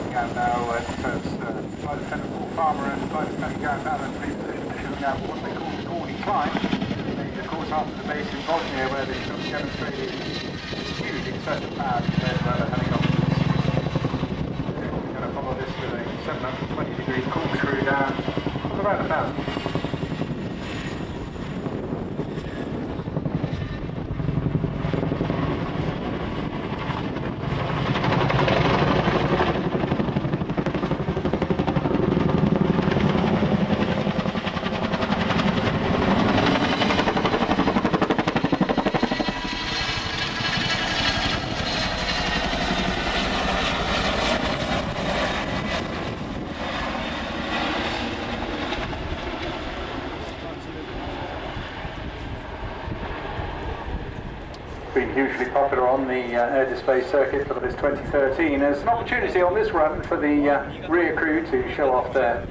looking at now, Flight Lieutenant Paul Farmer and Flight Lieutenant Gareth Allen repositioned the Chinook now for what they call the Gordy climb. Named, of course, after the base in Bosnia where the Chinook demonstrated huge excessive power compared to other helicopters. We're going to follow this with a 720-degree corkscrew down of around 1,000. Been hugely popular on the air display circuit for this 2013. There's an opportunity on this run for the rear crew to show off their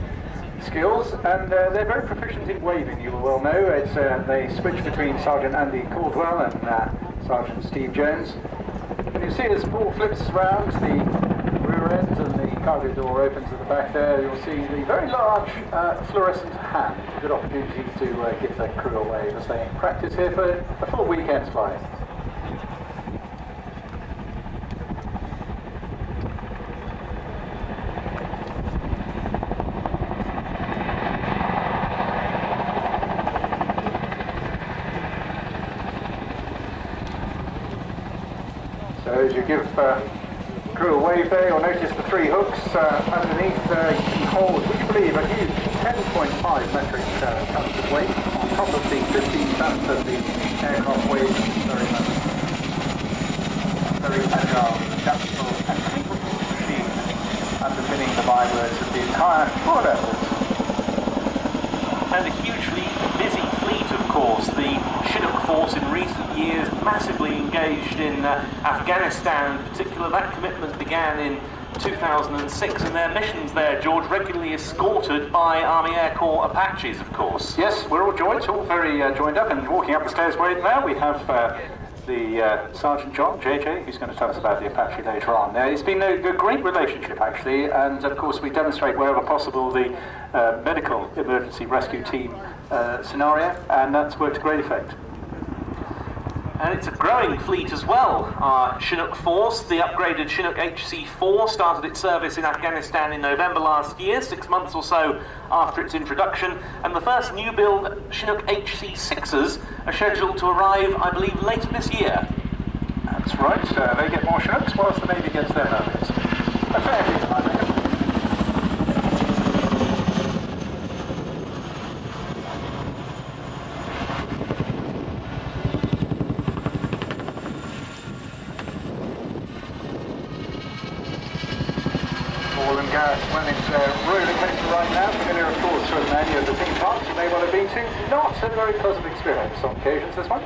skills, and they're very proficient in waving, you will well know. It's, they switch between Sergeant Andy Caldwell and Sergeant Steve Jones. And you see as Paul flips around the rear end and the cargo door opens at the back there, you'll see the very large fluorescent hand. Good opportunity to give the crew a wave as they practice here for a full weekend's flight. So as you give crew a wave there, you'll notice the three hooks underneath you can hold, would you believe, a huge 10.5 metric tons of weight on top of the 15 tons that the aircraft weighs. Very agile, adaptable and capable machine underpinning the bywords of the entire four vessels. And a hugely busy fleet, of course. The Chinook force in recent years massively engaged in Afghanistan in particular. That commitment began in 2006, and their missions there, George, regularly escorted by Army Air Corps Apaches, of course. Yes, we're all joined, all very joined up, and walking up the stairs right now we have the Sergeant John, JJ, who's going to tell us about the Apache later on. It's been a great relationship, actually, and of course we demonstrate wherever possible the medical emergency rescue team scenario, and that's worked to great effect. And it's a growing fleet as well. Our Chinook force, the upgraded Chinook HC-4, started its service in Afghanistan in November last year, 6 months or so after its introduction, and the first new build Chinook HC-6s are scheduled to arrive, I believe, later this year. That's right, they get more Chinooks whilst the Navy gets their numbers. A fair deal, I reckon. When it's roller coaster right now, familiar of course with many of the theme parks you may well have been to. Not a very pleasant experience on occasions, this one.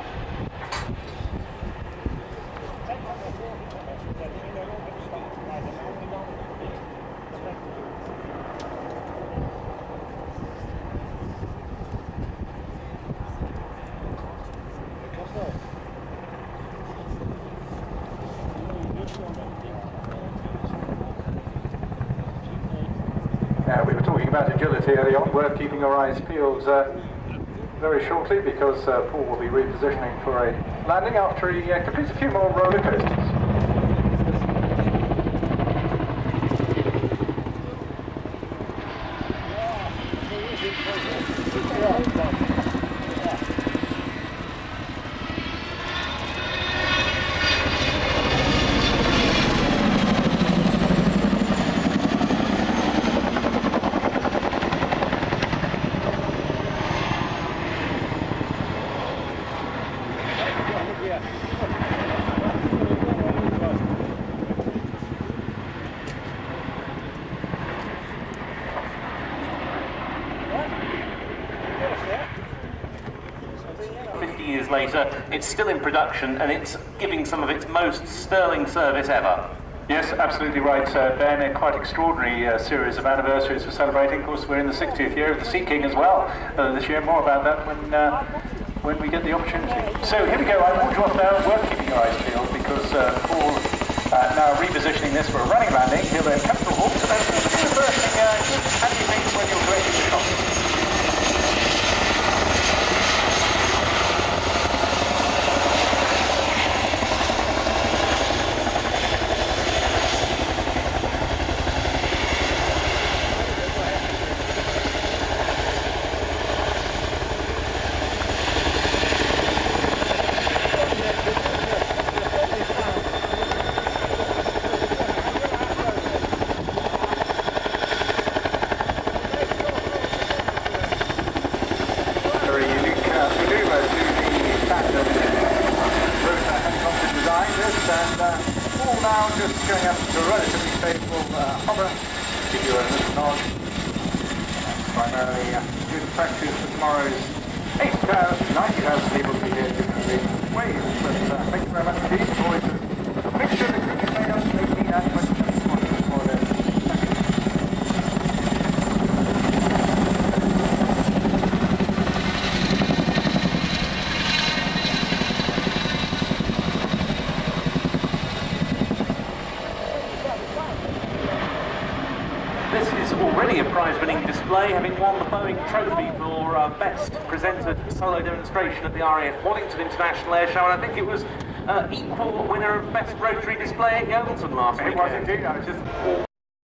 We were talking about agility early on, worth keeping your eyes peeled very shortly because Paul will be repositioning for a landing after he completes a few more roller coasters. Years later, it's still in production and it's giving some of its most sterling service ever. Yes, absolutely right, Ben. A quite extraordinary series of anniversaries we're celebrating. Of course, we're in the 60th year of the Sea King as well this year. More about that when we get the opportunity. So here we go. I warned you off now. Worth keeping your eyes peeled because Paul now repositioning this for a running landing. He'll then come to a halt. give you a little nod. That's primarily good practice for tomorrow's 80,000, 90,000 people to be here differently ways. But thank you very much indeed. Always a mixture of the group is made up of 18 and 27 spots more or less. This is already a prize-winning display, having won the Boeing Trophy for Best Presented Solo Demonstration at the RIAT Waddington International Air Show, and I think it was equal winner of Best Rotary Display at Yeovilton last week. It was indeed. I was just